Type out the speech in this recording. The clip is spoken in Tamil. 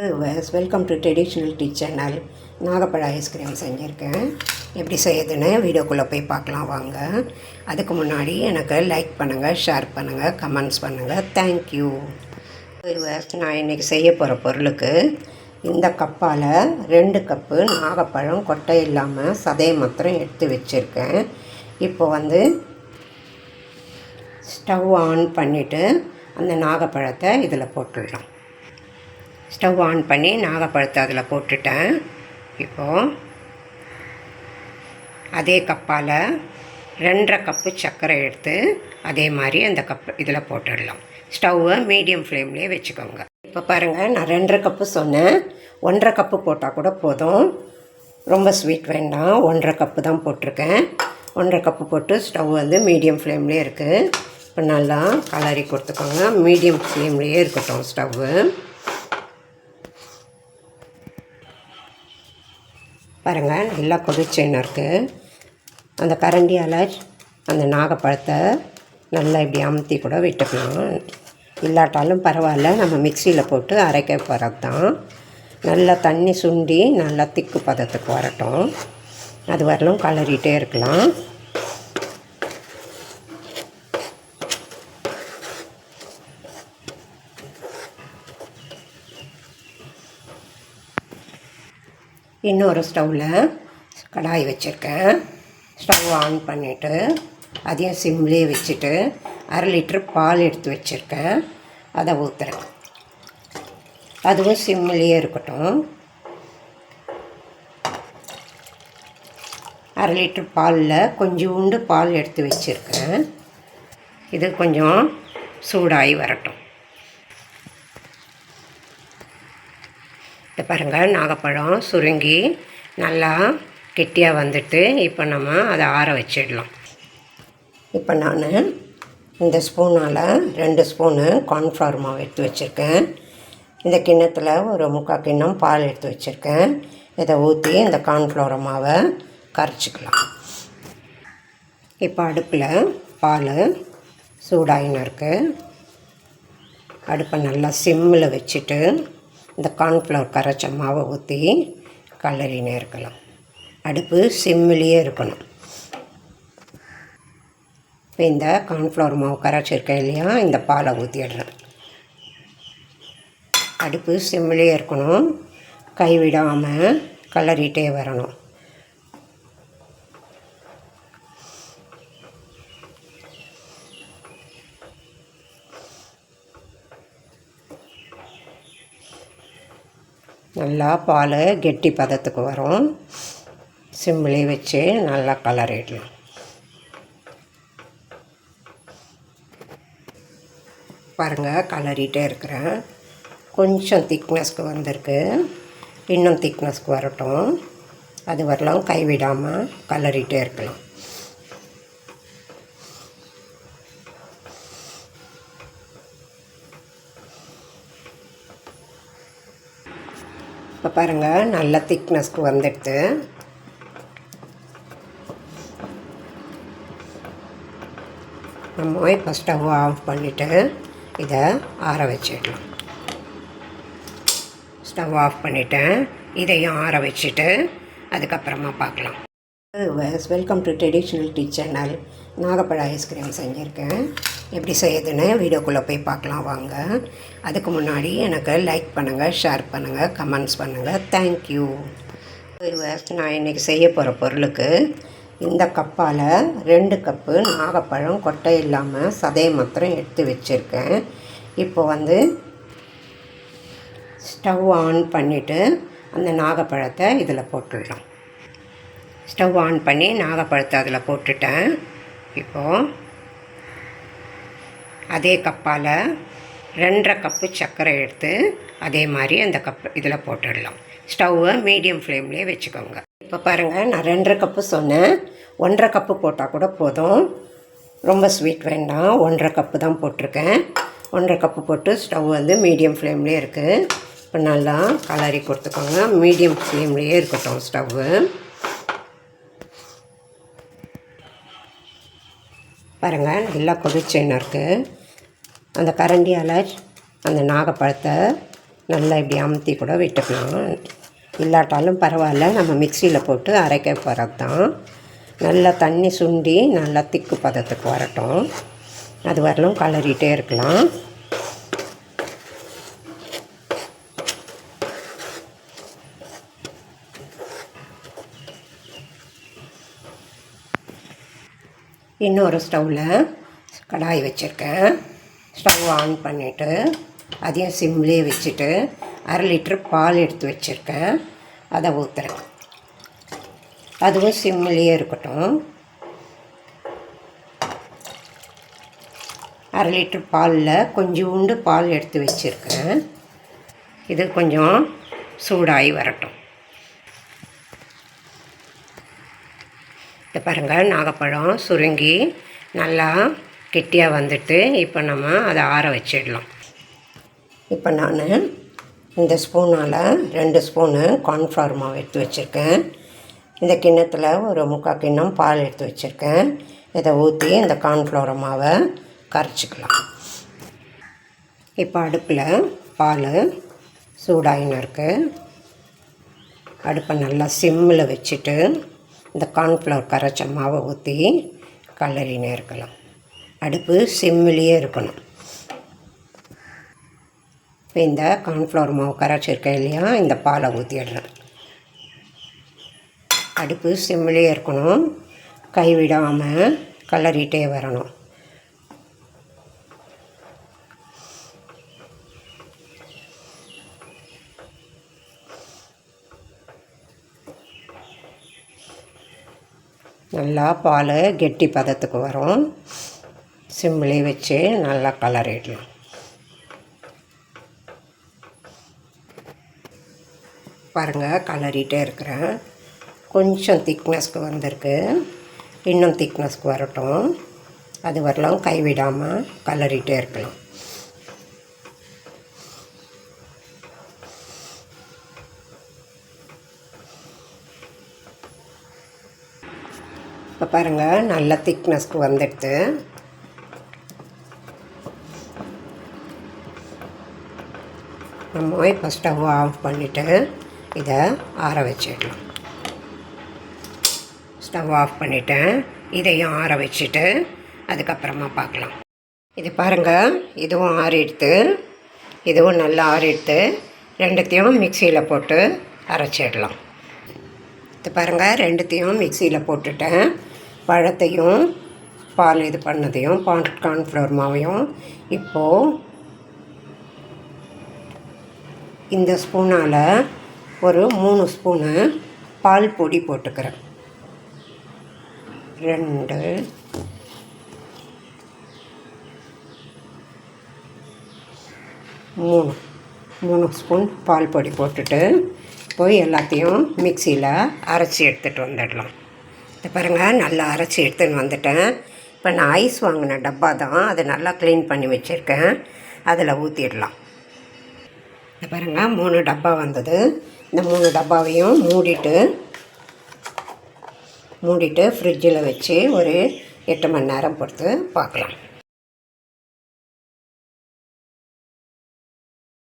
Welcome to traditional tea channel. நாகப்பழ ஐஸ்கிரீம் செஞ்சுருக்கேன். எப்படி செய்யுதுன்னு வீடியோக்குள்ளே போய் பார்க்கலாம் வாங்க. அதுக்கு முன்னாடி எனக்கு லைக் பண்ணுங்கள், ஷேர் பண்ணுங்கள், கமெண்ட்ஸ் பண்ணுங்கள். தேங்க்யூ. நான் இன்றைக்கி செய்ய போகிற பொருளுக்கு இந்த கப்பால் 2 கப்பு நாகப்பழம் கொட்டை இல்லாமல் சதையை மாத்திரம் எடுத்து வச்சுருக்கேன். இப்போ ஸ்டவ் ஆன் பண்ணிவிட்டு அந்த நாகப்பழத்தை இதில் போட்டுடலாம். ஸ்டவ் ஆன் பண்ணி நாகப்பழத்தை அதில் போட்டுட்டேன். இப்போது அதே கப்பால் 2.5 கப்பு சர்க்கரை எடுத்து அதே மாதிரி அந்த கப்பு இதில் போட்டுடலாம். ஸ்டவ்வை மீடியம் ஃப்ளேம்லேயே வச்சுக்கோங்க. இப்போ பாருங்கள், நான் 2.5 கப்பு சொன்னேன். 1.5 கப்பு போட்டால் கூட போதும், ரொம்ப ஸ்வீட் வேண்டாம். 1.5 கப்பு தான் போட்டிருக்கேன். 1.5 கப்பு போட்டு ஸ்டவ் மீடியம் ஃப்ளேம்லேயே இருக்குது. இப்போ நல்லா கலரி கொடுத்துக்கோங்க. மீடியம் ஃப்ளேம்லேயே இருக்கட்டும் ஸ்டவ்வு. பாருங்கள், நல்லா கொதிச்சுன்னு இருக்குது. அந்த கரண்டியால் அந்த நாகப்பழத்தை நல்லா இப்படி அமுத்தி கூட விட்டுக்கலாம். இல்லாட்டாலும் பரவாயில்ல, நம்ம மிக்சியில் போட்டு அரைக்க போகிறது தான். நல்லா தண்ணி சுண்டி நல்லா திக்கு பதத்துக்கு வரட்டும். அது வரலும் கலரிகிட்டே இருக்கலாம். இன்னொரு ஸ்டவ்வில் கடாய் வச்சுருக்கேன். ஸ்டவ் ஆன் பண்ணிவிட்டு அதையும் சிம்லேயே வச்சுட்டு 1/2 லிட்டர் பால் எடுத்து வச்சுருக்கேன். அதை ஊற்றுறேன். அதுவும் சிம்லேயே இருக்கட்டும். 1/2 லிட்டர் பாலில் கொஞ்சோண்டு பால் எடுத்து வச்சுருக்கேன். இது கொஞ்சம் சூடாகி வரட்டும். பாருங்கள், நாகப்பழம் சுருங்கி நல்லா கெட்டியாக வந்துட்டு இப்போ நம்ம அதை ஆற வச்சிடலாம். இப்போ நான் இந்த ஸ்பூனால் 2 ஸ்பூனு கார்ன்ஃப்ளவர் மாவு எடுத்து வச்சுருக்கேன். இந்த கிண்ணத்தில் ஒரு 3/4 கிண்ணம் பால் எடுத்து வச்சுருக்கேன். இதை ஊற்றி இந்த கார்ன்ஃப்ளவர் மாவை கரைச்சிக்கலாம். இப்போ அடுப்பில் பால் சூடாயின்னு இருக்குது. அடுப்பை நல்லா சிம்மில் வச்சுட்டு இந்த கார்ன்ஃப்ளவர் கரைச்ச மாவை ஊற்றி கலரினே இருக்கலாம். அடுப்பு சிம்மிலேயே இருக்கணும். இப்போ இந்த கார்ன்ஃப்ளவர் மாவு கரைச்சிருக்கேன் இல்லையா, இந்த பாலை ஊற்றிடுறேன். அடுப்பு சிம்மிலேயே இருக்கணும். கைவிடாமல் கலரிட்டே வரணும். நல்லா பால் கெட்டி பதத்துக்கு வரும். சிம்மிலே வச்சு நல்லா கலரிடலாம். பாருங்கள், கலரிட்டே இருக்கிறேன். கொஞ்சம் திக்னஸ்க்கு வந்திருக்கு. இன்னும் திக்னஸ்க்கு வரட்டும். அது வரலாம் கைவிடாமல் கலரிட்டே இருக்கலாம். இப்போ பாருங்கள், நல்ல திக்னஸ்க்கு வந்துடுது. நம்ம இப்போ ஸ்டவ் ஆஃப் பண்ணிவிட்டு இதை ஆற வச்சிடலாம். ஸ்டவ் ஆஃப் பண்ணிவிட்டேன். இதையும் ஆற வச்சுட்டு அதுக்கப்புறமா பார்க்கலாம். Welcome to traditional tea channel. நாகப்பழ ஐஸ்கிரீம் செஞ்சுருக்கேன். எப்படி செய்யுதுன்னு வீடியோக்குள்ளே போய் பார்க்கலாம் வாங்க. அதுக்கு முன்னாடி எனக்கு லைக் பண்ணுங்கள், ஷேர் பண்ணுங்கள், கமெண்ட்ஸ் பண்ணுங்கள். தேங்க்யூ. நான் இன்றைக்கி செய்ய போகிற பொருளுக்கு இந்த கப்பால் 2 கப்பு நாகப்பழம் கொட்டை இல்லாமல் சதையை மாத்திரம் எடுத்து வச்சுருக்கேன். இப்போ ஸ்டவ் ஆன் பண்ணிவிட்டு அந்த நாகப்பழத்தை இதில் போட்டுடலாம். ஸ்டவ் ஆன் பண்ணி நாகப்பழத்தை அதில் போட்டுட்டேன். இப்போது அதே கப்பால் 2.5 கப்பு சர்க்கரை எடுத்து அதே மாதிரி அந்த கப்பு இதில் போட்டுடலாம். ஸ்டவ்வை மீடியம் ஃப்ளேம்லேயே வச்சுக்கோங்க. இப்போ பாருங்கள், நான் 2.5 கப்பு சொன்னேன். 1.5 கப்பு போட்டால் கூட போதும், ரொம்ப ஸ்வீட் வேண்டாம். 1.5 கப்பு தான் போட்டிருக்கேன். 1.5 கப்பு போட்டு ஸ்டவ் மீடியம் ஃப்ளேம்லேயே இருக்குது. இப்போ நல்லா கலரி கொடுத்துக்கோங்க. மீடியம் ஃப்ளேம்லேயே இருக்கட்டும் ஸ்டவ்வு. பாருங்கள், நல்லா கொதிச்சுன்னு இருக்குது. அந்த கரண்டியால் அந்த நாகப்பழத்தை நல்லா இப்படி அமுத்தி கூட விட்டுக்கலாம். இல்லாட்டாலும் பரவாயில்ல, நம்ம மிக்சியில் போட்டு அரைக்க போகிறது தான். நல்லா தண்ணி சுண்டி நல்லா திக்கு பதத்துக்கு வரட்டும். அது வரலும் கலரிகிட்டே இருக்கலாம். இன்னொரு ஸ்டவ்வில் கடாய் வச்சுருக்கேன். ஸ்டவ் ஆன் பண்ணிவிட்டு அதையும் சிம்லேயே வச்சுட்டு 1/2 லிட்டர் பால் எடுத்து வச்சுருக்கேன். அதை ஊற்றுறேன். அதுவும் சிம்லேயே இருக்கட்டும். 1/2 லிட்டர் பாலில் கொஞ்சோண்டு பால் எடுத்து வச்சுருக்கேன். இது கொஞ்சம் சூடாகி வரட்டும். இதை பாருங்கள், நாகப்பழம் சுருங்கி நல்லா கெட்டியாக வந்துட்டு இப்போ நம்ம அதை ஆற வச்சிடலாம். இப்போ நான் இந்த ஸ்பூனால் 2 ஸ்பூனு கார்ன்ஃப்ளவர் மாவு எடுத்து வச்சுருக்கேன். இந்த கிண்ணத்தில் ஒரு 3/4 கிண்ணம் பால் எடுத்து வச்சுருக்கேன். இதை ஊற்றி இந்த கார்ன்ஃப்ளவர் மாவை கரைச்சிக்கலாம். இப்போ அடுப்பில் பால் சூடாயின்னு இருக்குது. அடுப்பை நல்லா சிம்மில் வச்சுட்டு இந்த கார்ன்ஃப்ளவர் கரைச்ச மாவை ஊற்றி கலரினே இருக்கலாம். அடுப்பு சிம்மிலேயே இருக்கணும். இப்போ இந்த கார்ன்ஃப்ளவர் மாவு கரைச்சிருக்கேன் இல்லையா, இந்த பாலை ஊற்றிடுறேன். அடுப்பு சிம்மிலேயே இருக்கணும். கைவிடாமல் கலரிட்டே வரணும். நல்லா பால் கெட்டி பதத்துக்கு வரும். சிம்மிலே வச்சு நல்லா கலரிடலாம். பாருங்கள், கலரிட்டே இருக்கிறேன். கொஞ்சம் திக்னஸ்க்கு வந்திருக்கு. இன்னும் திக்னஸ்க்கு வரட்டும். அது வரலாம் கைவிடாமல் கலரிட்டே இருக்கலாம். இப்போ பாருங்கள், நல்ல திக்னஸ்க்கு வந்துடுது. நம்ம இப்போ ஸ்டவ் ஆஃப் பண்ணிவிட்டு இதை ஆற வச்சிடலாம். ஸ்டவ் ஆஃப் பண்ணிவிட்டேன். இதையும் ஆற வச்சுட்டு அதுக்கப்புறமா பார்க்கலாம். இது பாருங்கள், இதுவும் ஆறிடுத்து. இதுவும் நல்லா ஆறிடுத்து. ரெண்டுத்தையும் மிக்சியில் போட்டு அரைச்சிடலாம். இது பாருங்கள், ரெண்டுத்தையும் மிக்சியில் போட்டுட்டேன். பழத்தையும் பால் இது பண்ணதையும் கார்ன்ஃப்ளவர் மாவையும் இப்போது இந்த ஸ்பூனால் ஒரு 3 ஸ்பூனு பால் பொடி போட்டுக்கிறேன். 2 3 ஸ்பூன் பால் பொடி போட்டுட்டு போய் எல்லாத்தையும் மிக்சியில் அரைச்சி எடுத்துகிட்டு வந்துடலாம். இது பாருங்கள், நல்லா அரைச்சி எடுத்துன்னு வந்துட்டேன். இப்போ நான் ஐஸ் வாங்கின டப்பா தான், அதை நல்லா க்ளீன் பண்ணி வச்சுருக்கேன். அதில் ஊற்றிடலாம். இது பாருங்கள், 3 டப்பா வந்தது. இந்த 3 டப்பாவையும் மூடிட்டு ஃப்ரிட்ஜில் வச்சு ஒரு 8 மணி நேரம் பொறுத்து பார்க்கலாம்.